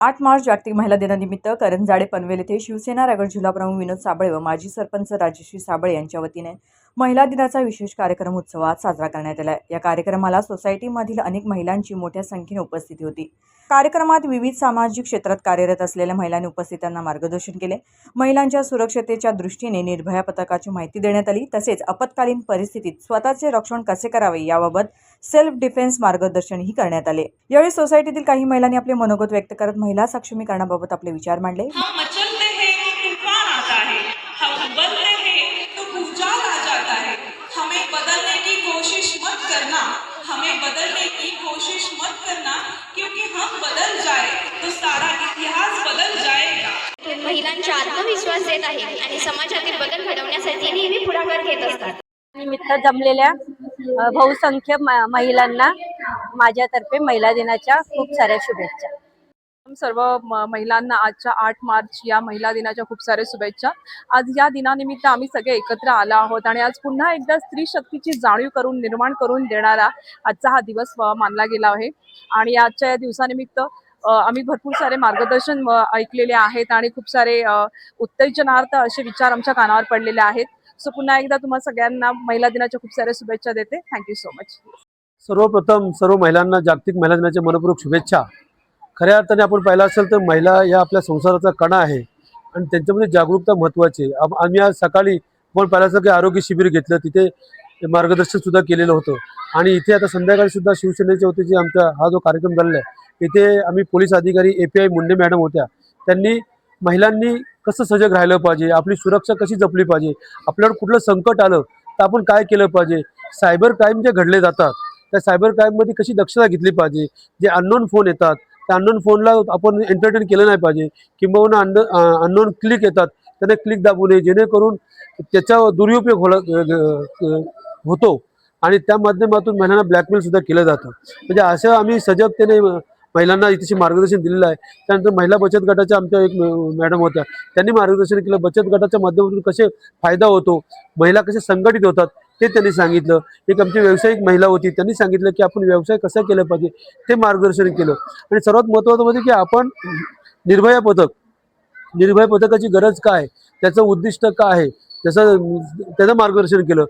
8 मार्च जागतिक महिला दिनानिमित्त करंजाडे पनवेल येथे शिवसेना रायगड जिल्हा प्रमुख विनोद साबळे व माजी सरपंच राजश्री साबळे यांच्या वतीने महिला दिनाचा विशेष कार्यक्रम उत्सवात साजरा करण्यात आला। या कार्यक्रमाला सोसायटीमधील अनेक महिलांची मोठ्या संख्येने उपस्थिती होती। कार्यक्रमात विविध सामाजिक क्षेत्रात कार्यरत असलेल्या महिलांनी उपस्थितांना मार्गदर्शन केले। महिलांच्या सुरक्षतेच्या दृष्टीने निर्भया पथकाची माहिती देण्यात आली। तसेच आपत्कालीन परिस्थितीत स्वतःचे रक्षण कसे करावे याबाबत सेल्फ डिफेन्स मार्गदर्शनही करण्यात आले। यावेळी सोसायटीतील काही महिलांनी आपले मनोगत व्यक्त करत महिला सक्षमीकरणाबाबत आपले विचार मांडले। हम मचलते हैं तो तूफान आता है, हम उबलते हैं तो भूचाल आ जाता है। हमें बदलने की कोशिश मत करना, हमें बदलने की कोशिश मत करना, क्योंकि हम बदल जाए तो सारा इतिहास बदल जाएगा। महिलांचा आत्मविश्वास देत आहे आणि समाजातील बदल घडवण्यासाठी नेहमी पुढाकार घेत असतात। निमित्त जमलेल्या बहुसंख्य महिलांना माझ्यातर्फे महिला दिनाच्या खूप साऱ्या शुभेच्छा। सर्व महिलांना आजच्या 8 मार्च या महिला दिनाच्या खूप साऱ्या शुभेच्छा। आज या दिनानिमित्त आम्ही सगळे एकत्र आलो आहोत आणि आज पुन्हा एकदा स्त्री शक्तीची जाणीव निर्माण करून देणारा आजचा हा दिवस मानला गेला आहे। आणि आजच्या या दिवसानिमित्त आम्ही भरपूर सारे मार्गदर्शन ऐकलेले आहेत आणि खूप सारे उत्तेजनार्थ असे विचार आमच्या कानावर पडलेले आहेत। सो पुन्हा एकदा तुम्हा सगळ्यांना महिला दिनाच्या खूप साऱ्या शुभेच्छा देते। Thank you so much. सर्वप्रथम सर्व महिलांना जागतिक महिला दिनाच्या मनपूर्वक शुभेच्छा। खऱ्या अर्थाने आपण पाहिलं असेल तर महिला या आपल्या संसाराचा कणा आहे आणि त्यांच्यामध्ये जागरूकता महत्त्वाची आहे। आम्ही आज सकाळी आपण पाहिलं असेल की आरोग्य शिबिर घेतलं, तिथे मार्गदर्शन सुद्धा केलेलं होतं आणि इथे आता संध्याकाळी सुद्धा शिवसेनेच्या वतीचे आमचा हा जो कार्यक्रम झालेला आहे इथे आम्ही पोलीस अधिकारी API मुंडे मॅडम होत्या। त्यांनी महिलांनी कसं सजग राहिलं पाहिजे, आपली सुरक्षा कशी जपली पाहिजे, आपल्यावर कुठलं संकट आलं तर आपण काय केलं पाहिजे, सायबर क्राईम जे घडले जातात त्या सायबर क्राईममध्ये कशी दक्षता घेतली पाहिजे, जे अननोन फोन येतात त्या अननोन फोनला आपण एंटरटेन केलं नाही पाहिजे, किंबहुना अननोन क्लिक येतात त्यांना क्लिक दाबू नये, जेणेकरून त्याचा दुरुपयोग होतो आणि त्या माध्यमातून महिलांना ब्लॅकमेल सुद्धा केलं जातं। म्हणजे असं आम्ही सजगतेने महिलांना इथे मार्गदर्शन दिलेलं आहे। त्यानंतर महिला बचत गटाच्या आमच्या एक मॅडम होत्या, त्यांनी मार्गदर्शन केलं। बचत गटाच्या माध्यमातून कसे फायदा होतो, महिला कसे संघटित होतात ते त्यांनी सांगितलं। एक आमची व्यावसायिक महिला होती, त्यांनी सांगितलं की आपण व्यवसाय कसा केला पाहिजे ते मार्गदर्शन केलं। आणि सर्वात महत्त्वाचं म्हणजे की आपण निर्भया पथकाची गरज काय, त्याचं उद्दिष्ट काय आहे, त्याचं मार्गदर्शन केलं।